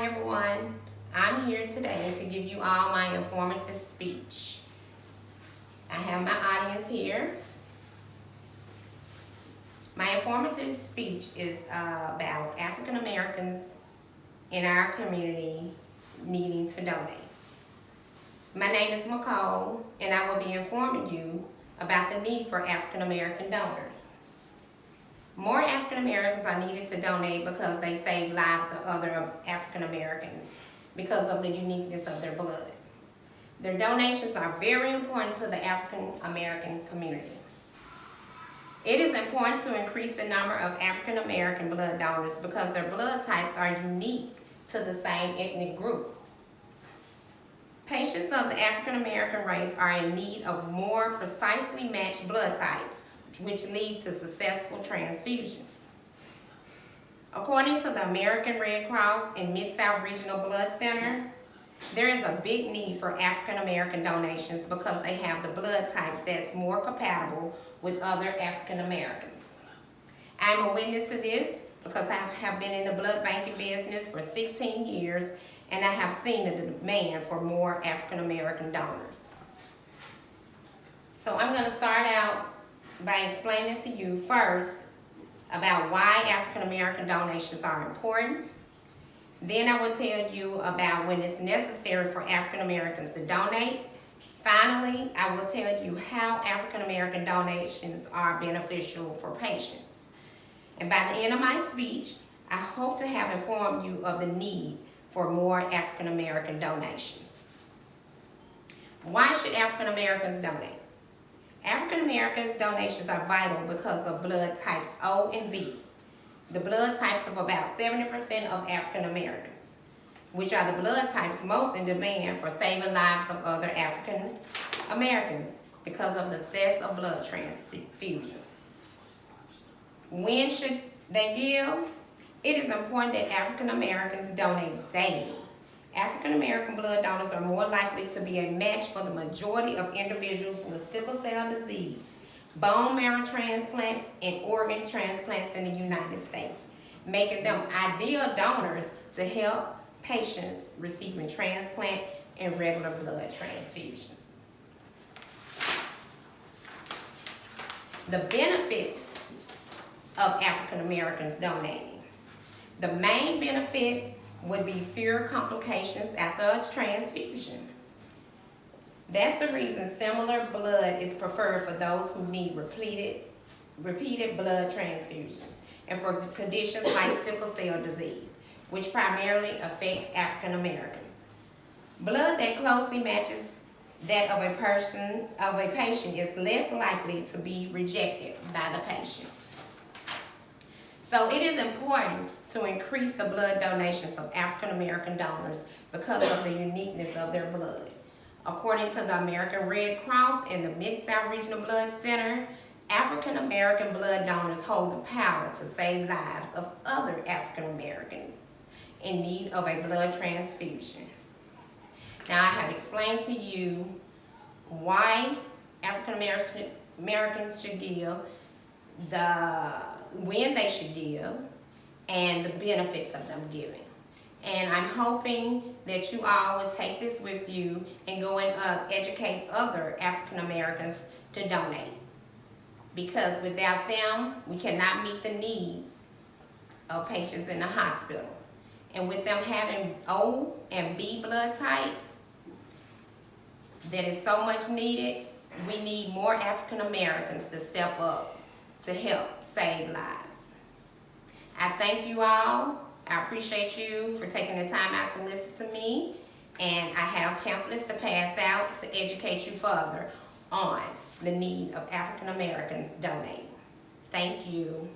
Hi everyone, I'm here today to give you all my informative speech. I have my audience here. My informative speech is about African Americans in our community needing to donate. My name is McCall, and I will be informing you about the need for African American donors. More African Americans are needed to donate because they save lives of other African Americans because of the uniqueness of their blood. Their donations are very important to the African American community. It is important to increase the number of African American blood donors because their blood types are unique to the same ethnic group. Patients of the African American race are in need of more precisely matched blood types, which leads to successful transfusions. According to the American Red Cross and Mid-South Regional Blood Center, there is a big need for African American donations because they have the blood types that's more compatible with other African Americans. I'm a witness to this because I have been in the blood banking business for 16 years and I have seen the demand for more African American donors. So I'm going to start out by explaining to you first about why African American donations are important. Then I will tell you about when it's necessary for African Americans to donate. Finally, I will tell you how African American donations are beneficial for patients. And by the end of my speech, I hope to have informed you of the need for more African American donations. Why should African Americans donate? African Americans' donations are vital because of blood types O and B, the blood types of about 70% of African Americans, which are the blood types most in demand for saving lives of other African Americans because of the success of blood transfusions. When should they give? It is important that African Americans donate daily. African American blood donors are more likely to be a match for the majority of individuals with sickle cell disease, bone marrow transplants, and organ transplants in the United States, making them ideal donors to help patients receiving transplant and regular blood transfusions. The benefits of African Americans donating. The main benefit would be fewer complications after a transfusion. That's the reason similar blood is preferred for those who need repeated blood transfusions and for conditions like sickle cell disease, which primarily affects African Americans. Blood that closely matches that of a patient is less likely to be rejected by the patient. So it is important to increase the blood donations of African American donors because of the uniqueness of their blood. According to the American Red Cross and the Mid-South Regional Blood Center, African American blood donors hold the power to save lives of other African Americans in need of a blood transfusion. Now I have explained to you why African Americans should give, when they should give, and the benefits of them giving. And I'm hoping that you all will take this with you and go and educate other African Americans to donate. Because without them, we cannot meet the needs of patients in the hospital. And with them having O and B blood types that is so much needed, we need more African Americans to step up to help save lives. I thank you all. I appreciate you for taking the time out to listen to me. And I have pamphlets to pass out to educate you further on the need of African Americans donating. Thank you.